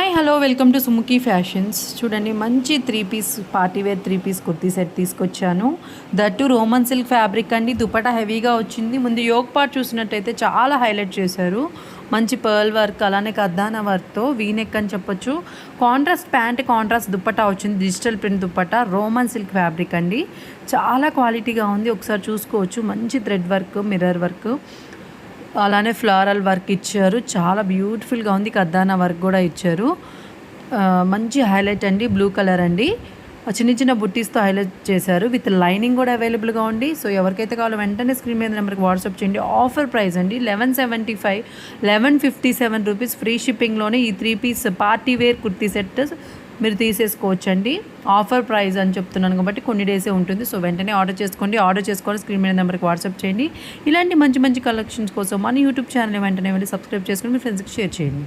Hi hello welcome to Sumukhi fashions. చూడండి, మంచి 3 piece party wear 3 piece kurti set తీసుకొచ్చాను. That Roman silk fabric అండి. దుపట్టా హెవీగా వచ్చింది. ముందు యోక్ పార్ట్ చూసినట్టయితే చాలా హైలైట్ చేశారు. మంచి పర్ల్ వర్క్, అలానే కద్దానా వర్క్తో వీనెక్ అని చెప్పొచ్చు. కాంట్రాస్ట్ ప్యాంట్, కాంట్రాస్ట్ దుపట్టా వచ్చింది. Digital print dupatta, Roman silk fabric అండి. చాలా క్వాలిటీగా ఉంది, ఒకసారి చూసుకోవచ్చు. మంచి థ్రెడ్ వర్క్, మిర్రర్ వర్క్, అలానే ఫ్లోరల్ వర్క్ ఇచ్చారు. చాలా బ్యూటిఫుల్గా ఉంది. కద్దానా వర్క్ కూడా ఇచ్చారు. మంచి హైలైట్ అండి. బ్లూ కలర్ అండి. చిన్న చిన్న బుట్టీస్తో హైలైట్ చేశారు. విత్ లైనింగ్ కూడా అవైలబుల్గా ఉంది. సో ఎవరికైతే కావాలో వెంటనే స్క్రీన్ మీద నెంబర్కి వాట్సాప్ చేయండి. ఆఫర్ ప్రైస్ అండి 1175, 1157 రూపీస్. ఫ్రీ షిప్పింగ్లోనే ఈ 3 piece party wear kurti set మీరు తీసేసుకోవచ్చండి. ఆఫర్ ప్రైస్ అని చెప్తున్నాను కాబట్టి కొన్ని డేసే ఉంటుంది. సో వెంటనే ఆర్డర్ చేసుకోండి. ఆర్డర్ చేసుకోవాలి, స్క్రీన్ మీద నెంబర్కి వాట్సాప్ చేయండి. ఇలాంటి మంచి మంచి కలెక్షన్స్ కోసం మన యూట్యూబ్ ఛానల్ వెంటనే వెళ్ళి సబ్స్క్రైబ్ చేసుకొని మీ ఫ్రెండ్స్కి షేర్ చేయండి.